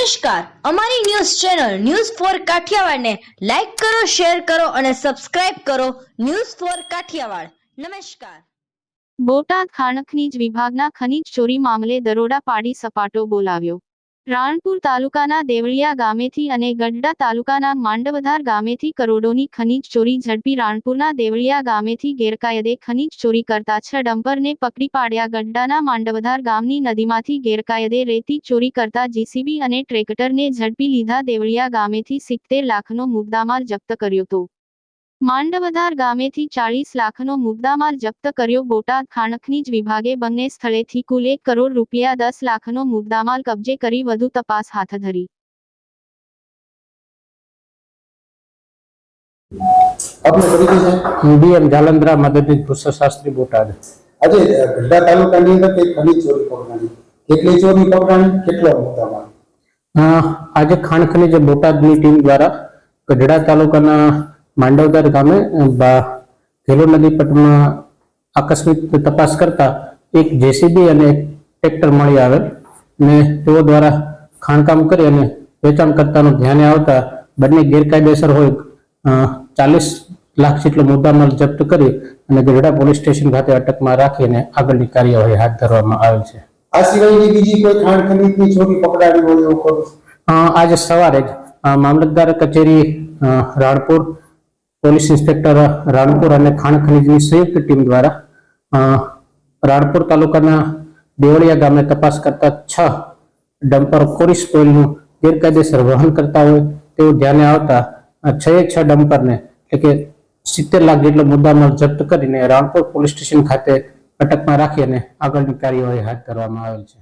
નમસ્કાર, અમારી news channel news for Kathiawad ને લાઈક કરો, શેર કરો અને સબસ્ક્રાઇબ કરો. News for Kathiawad. નમસ્કાર. બોટાદ ખાણ ખનીજ વિભાગના ખનીજ ચોરી મામલે દરોડા પાડી સપાટો બોલાવ્યો. રાણપુર તાલુકાના દેવળિયા ગામેથી અને ગઢડા તાલુકાના માંડવધાર ગામેથી કરોડોની ખનીજ ચોરી ઝડપી. રાણપુરના દેવળિયા ગામેથી ગેરકાયદે ખનીજ ચોરી કરતા 6 ડમ્પરને પકડી પાડ્યા. ગઢડાના માંડવધાર ગામની નદીમાંથી ગેરકાયદે રેતી ચોરી કરતા જીસીબી અને ટ્રેક્ટરને ઝડપી લીધા. દેવળિયા ગામેથી 70 લાખનો મુદ્દામાલ જપ્ત કર્યો હતો. માંડવધાર ગામેથી 40 લાખનો મુદ્દામાલ જપ્ત કર્યો. બોટાદ ખાણ ખનીજ વિભાગે બંને સ્થળેથી કુલ 1 કરોડ રૂપિયા 10 લાખનો મુદ્દામાલ કબજે કરી વધુ તપાસ હાથ ધરી. આપનો પરિચય છે? બીએમ જાલંધરા, મદદનીશ ભૂષણશાસ્ત્રી, બોટાદ. આજે ગઢડા તાલુકાની અંદર કઈ ખનીજ ચોરી પકડાણી, કેટલી ચોરી પકડાણી, કેટલો મુદ્દામાલ? આજે ખાણ ખનીજ બોટાદની ટીમ દ્વારા ગઢડા તાલુકાના માંડવધાર ગામે ઘેલો નદી પટમાં આકસ્મિક તપાસ કરતા એક જેસીબી અને એક ટ્રેક્ટર મળી આવેલ અને તેઓ દ્વારા ખાણકામ કરી અને વેચાણ કરતાનું ધ્યાને આવતા બંને ગેરકાયદેસર હોય 40 લાખ જેટલો મુદ્દામાલ જપ્ત કરી અને ગઢડા પોલીસ સ્ટેશન ખાતે અટકમાં રાખીને આગળની કાર્યવાહી હાથ ધરવામાં આવેલ છે. આ સિવાયની બીજી કોઈ ખાણ ખનીજની ચોરી પકડાણી હોય એવું ખરું? આજે સવારે જ મામલતદાર કચેરી રાણપુર, પોલીસ ઇન્સ્પેક્ટર રાણપુર અને ખાણ ખનીજની સંયુક્ત ટીમ દ્વારા રાણપુર તાલુકાના દેવળિયા ગામે તપાસ કરતા 6 ડમ્પર કોરિસ ઓઇલનું ગેરકાયદેસર વહન કરતા હોય તેવું ધ્યાને આવતા 6 ડમ્પરને એટલે કે 70 લાખ જેટલો મુદ્દામાલ જપ્ત કરીને રાણપુર પોલીસ સ્ટેશન ખાતે અટકમાં રાખી અને આગળની કાર્યવાહી હાથ ધરવામાં આવેલ છે.